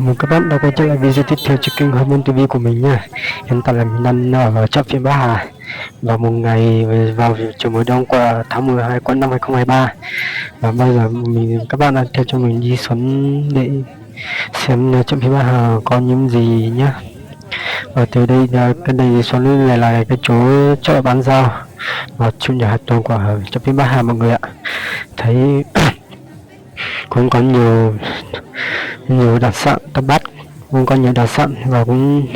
Chào mừng các bạn đã quay trở lại video tiếp theo trên kênh Hormone TV của mình nha. Hiện tại là mình đang ở chợ phiên Bắc Hà vào một ngày vào chiều mùa đông qua tháng 12 của năm 2023. Và bây giờ các bạn đang theo cho mình đi xuống để xem chợ phiên Bắc Hà có những gì nhé. Và từ đây cái này xuống này là cái chỗ chợ bán rau và chủ nhật hàng tuần của chợ phiên Bắc Hà mọi người ạ. Thấy cũng có nhiều đặc sản Tây Bắc, cũng có nhiều đặc sản và cũng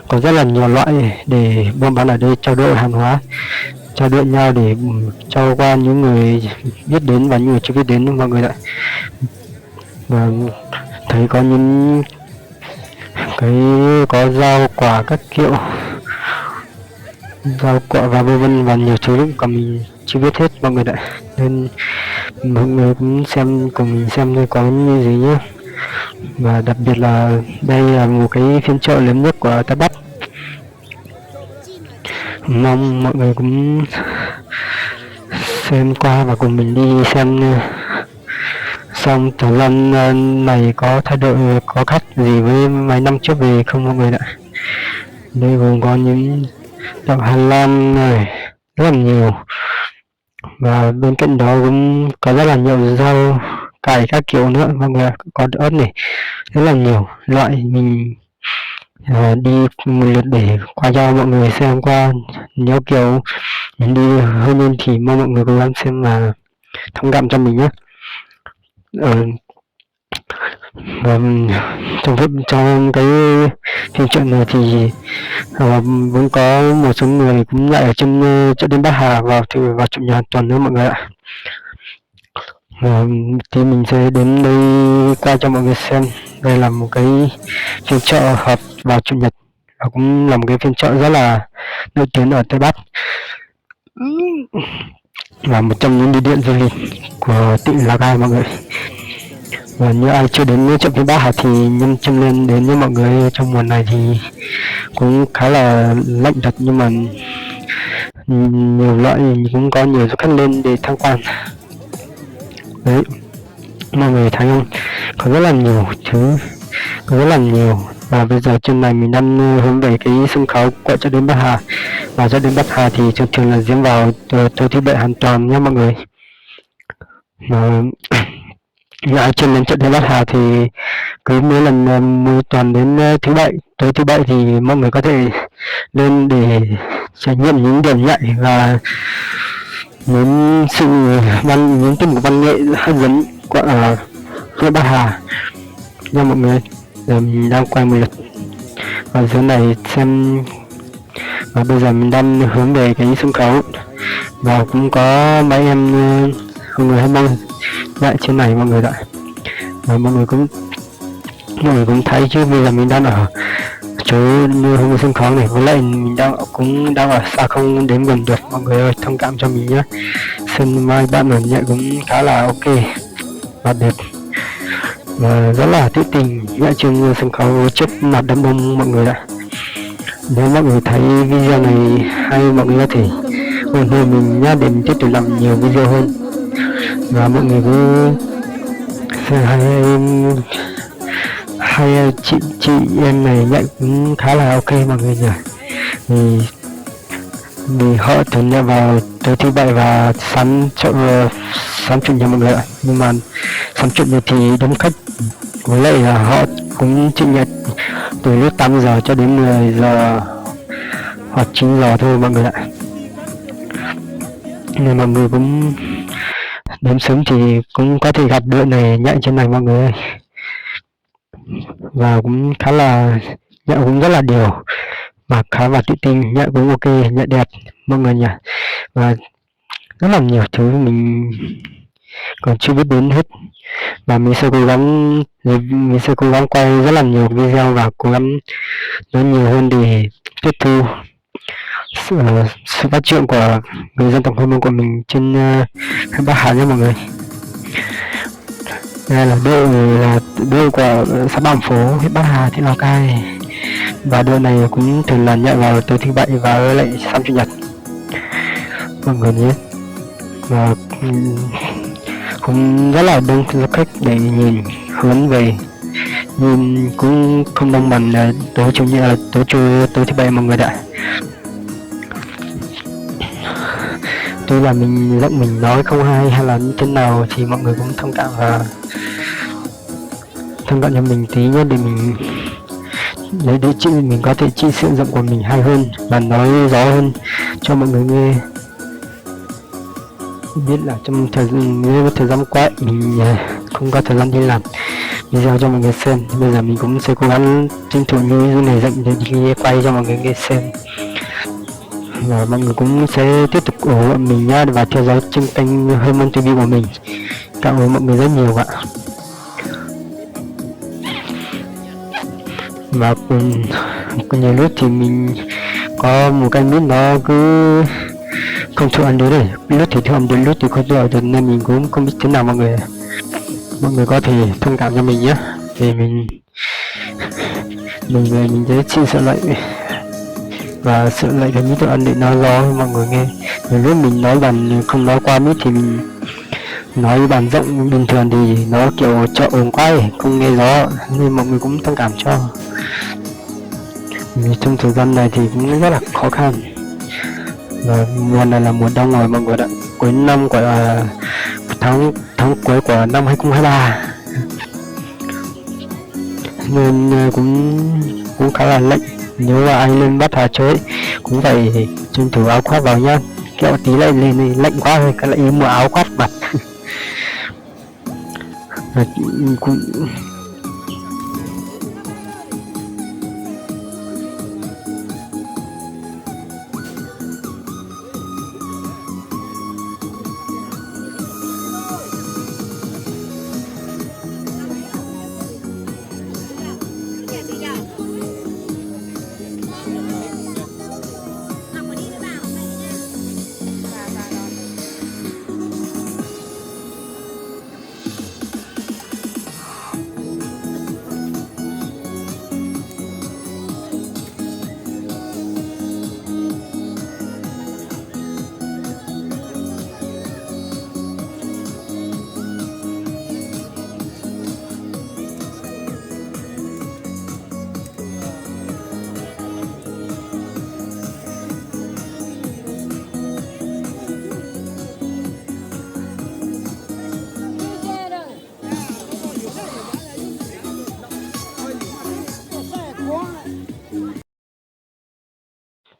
có rất là nhiều loại để buôn bán ở đây, trao đổi hàng hóa, trao đổi nhau để cho qua những người biết đến và những người chưa biết đến mọi người ạ. Và thấy có những cái có rau quả các kiểu, rau quả và vân vân và nhiều thứ còn mình chưa biết hết mọi người ạ, nên mọi người cũng xem cùng mình xem đây có như gì nhé. Và đặc biệt là đây là một cái phiên chợ lớn nhất của Tây Bắc, mong mọi người cũng xem qua và cùng mình đi xem xong thời gian này có thay đổi, có khác gì với mấy năm trước về không mọi người ạ. Đây gồm có những đậu Hà Lan này rất là nhiều, và bên cạnh đó cũng có rất là nhiều rau cải các kiểu nữa mọi người, có ớt này, rất là nhiều loại. Mình đi một lượt để qua cho mọi người xem qua, nếu kiểu mình đi hơi nên thì mong mọi người cố gắng xem và thông cảm cho mình nhé. Và trong cái phiên chợ này thì vẫn có một số người cũng lại ở trên chợ đêm Bắc Hà vào chủ nhật hàng tuần nữa mọi người ạ. Thì mình sẽ đến đây qua cho mọi người xem. Đây là một cái phiên chợ họp vào chủ nhật và cũng là một cái phiên chợ rất là nổi tiếng ở Tây Bắc và một trong những địa điểm du lịch của tỉnh Lào Cai mọi người. Và như ai chưa đến chợ phiên Bắc Hà thì nhân chân lên đến với mọi người. Trong mùa này thì cũng khá là lạnh thật, nhưng mà nhiều loại cũng có nhiều du khách lên để tham quan. Đấy, mọi người thấy không, có rất là nhiều thứ, có rất là nhiều. Và bây giờ trên này mình đang hướng về cái sân khấu của chợ đêm Bắc Hà, và chợ đêm Bắc Hà thì thường là diễn vào tối thứ Bảy hàng tuần nha mọi người. Mà như ai chưa đến chợ đêm Bắc Hà thì cứ mỗi lần mỗi tuần đến tối thứ Bảy thì mọi người có thể lên để trải nghiệm những điểm nhạy và những tiết mục văn nghệ hấp dẫn của chợ Bắc Hà nha mọi người. Giờ mình đang quay một lượt ở dưới này xem, và bây giờ mình đang hướng về cái sân khấu và cũng có mấy em mọi người hay mong lại trên này mọi người ạ. Và mọi người cũng thấy chứ, bây giờ mình đang ở chỗ như hướng sân khấu này, với lại mình cũng đang ở xa không đến gần được, mọi người ơi thông cảm cho mình nhé. Sân mai bạn ở nhận cũng khá là ok và đẹp và rất là tự tình nhẹ trên sân khấu trước mặt đám đông mọi người ạ. Nếu mọi người thấy video này hay, mọi người có thể ủng hộ mình nhé để mình tiếp tục làm nhiều video hơn. Và mọi người cứ hay chị em này nhạy cũng khá là ok mọi người nhỉ. Vì họ thường nhận vào tối thứ Bảy và sáng chủ nhật mọi người ạ, nhưng mà sáng chủ nhật thì đông khách, với lại là họ cũng chủ nhật từ lúc 8 giờ cho đến 10 giờ hoặc 9 giờ thôi mọi người ạ, nên mọi người cũng đến sớm thì cũng có thể gặp đội này nhạy trên này mọi người ơi. Và cũng khá là nhạy, cũng rất là điều và khá là tự tin, nhạy cũng ok, nhạy đẹp mọi người nhỉ. Và rất là nhiều thứ mình còn chưa biết đến hết, và mình sẽ cố gắng quay rất là nhiều video và cố gắng nói nhiều hơn để tiếp thu sự phát triển của người dân tộc Hormone của mình trên Bắc Hà nhé mọi người. Đây là đội của xã Bản Phố, huyện Bắc Hà, thị Lào Cai, và đội này cũng thường là nhận vào tối thứ Bảy và lại sáng chủ nhật mọi người nhé. Và cũng rất là đông du khách để nhìn hướng về nhưng cũng không đông bằng tối chủ nhật tối thứ bảy mọi người ạ. Tuy là mình giọng mình nói không hay là như thế nào thì mọi người cũng thông cảm và thông cảm cho mình tí nhé, để mình mình có thể chia sẻ giọng của mình hay hơn và nói rõ hơn cho mọi người nghe. Biết là trong thời gian qua mình không có thời gian đi làm video cho mọi người xem, bây giờ mình cũng sẽ cố gắng tranh thủ như này dạy để đi quay cho mọi người nghe xem, và mọi người cũng sẽ tiếp tục ủng hộ mình nhá và theo dõi trên kênh Herman TV của mình. Cảm ơn mọi người rất nhiều ạ. Và có nhiều lúc thì mình có một cái miếng nó cứ không thu ăn được đấy, lúc thì thu ăn được, lúc thì không thu ăn được, nên mình cũng không biết thế nào mọi người có thể thông cảm cho mình nhé, thì mình sẽ chia sẻ lại và sửa lại cái miếng thức ăn để nó rõ cho mọi người nghe. Nhiều lúc mình nói bằng không nói qua miếng thì mình nói bằng rộng bình thường thì nó kiểu trợ ồn quá ấy, không nghe rõ, nên mọi người cũng thông cảm cho. Vì trong thời gian này thì cũng rất là khó khăn, và mùa này là mùa đông rồi mọi người ạ, cuối năm gọi là tháng cuối của năm 2023, nên cũng khá là lạnh. Nếu là anh lên Bắc Hà chơi cũng phải tranh thủ áo khoác vào nhá, kẹo tí lại lên lạnh quá rồi cái lại mua áo khoác mặt. Cũng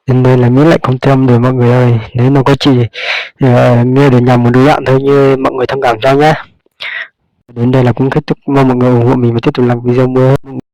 đến đây là miếng lại không tâm rồi mọi người ơi, nếu nó có chỉ nghe được nhầm một đứa bạn thôi như mọi người thông cảm cho nhé. Đến đây là cũng kết thúc, mong mọi người ủng hộ mình và tiếp tục làm video mới.